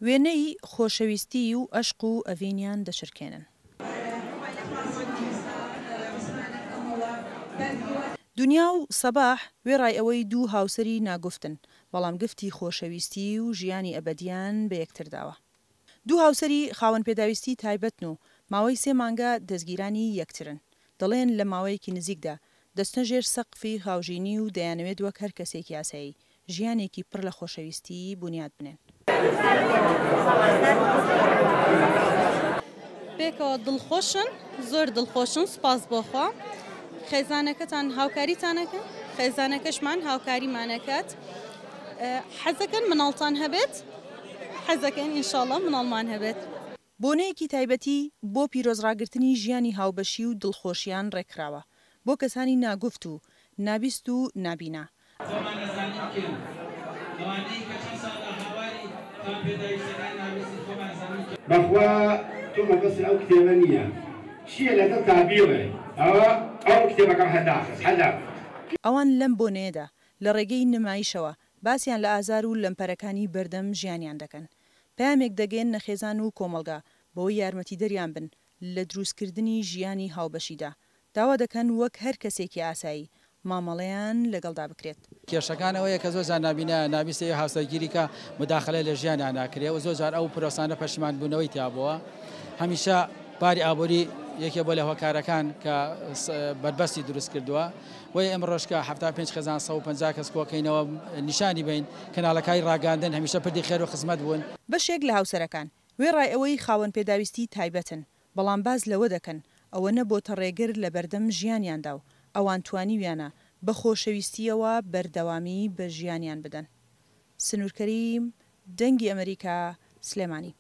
وێنەی خۆشەویستی و عەشق و ئەڤینیان دەشرکێنن. دنیا و سەباح وێڕای ئەوەی دوو هاوسەری ناگفتن، بەڵام گفتی خۆشەویستی و ژیانی ئەبەدیان بە یەکتر داوە. دوو هاوسەری خاوەن پێداویستی تایبەتن و ماوەی 3 مانگە دەستگیرانی یەکترن. دەڵێن لە ماوەیەکی نزیکدا دەستنە ژێر سەقفی هاوژینی و دەیانەوێت وەک هەر کەسێکی یاسایی ژیانێکی پڕ لە خۆشەویستی بنیاد بنێن. بێکەوە دڵخۆشن، زۆر دڵخۆشن، سپاس بۆخوا. خێزانەکەتان هاوکاریتانەکە، خێزانەکەشمان هاوکاریمانەکات. حەزەکەن مناڵتان هەبێت، حەزەکەن ئینشاڵڵا مناڵمان هەبێت. بۆنەیەکی تایبەتی بۆ پیرۆزڕاگرتنی ژیانی هاوبەشی و دڵخۆشیان ڕێکراوە بۆ کەسانی ناگوفت و نابیست و نابینا. بەخوا تۆ مەبەست ئەو کتێبە نییە، چییە لەگەڵ تابیڕێ ئەو کتێبەکەم هەدا. ئەوان لەم بۆنەیەدا لە ڕێگەی نمایشەوە باسییان لە ئازار و لەمپەرەکانی بەردەم ژیانیان دەکەن. پامێک دەگەن نەخێزان و کۆمەلگا بۆی یارمەتی دەریان بن لە دروستکردنی ژیانی هاوبەشیدا. داوا دەکەن وەک هەر کەسێکی ئاسایی مامەڵەیان لەگەڵدا بکرێت. کێشەکان ئەوەیە کە زۆر نابینە نابیستەیە هاوسەرگیریکە مداخلە لە ژیانیان ناکرێت و زۆر جار ئەو پرۆسانە پەشیمان بوونەوەی تیابەوە. هەمیشە باری ئابووری یەکێ بۆ لە هۆکارەکان کە بربەستی دروست کردووە وی ئەمڕۆژکە 75 خێزان 150 کەس کۆکەینەوە نیشانی بین کەناڵەکانی ڕاگاندن هەمیشە پردی خێر و خزمەت بوون. بەشێک لە هاوسەرەکان وێڕای ئەوەی خاوەن پێداویستی تایبەتن، بەڵام باز لەوە دەکەن ئەوە نەبۆتە ڕێگر لە بەردەم ژیانیاندا و ئەوان توانیویانە بە خۆشەویستیەوە بەردەوامی بە ژیانیان بدەن. سنوورکەریم، دەنگی ئەمریکا، سلێمانی.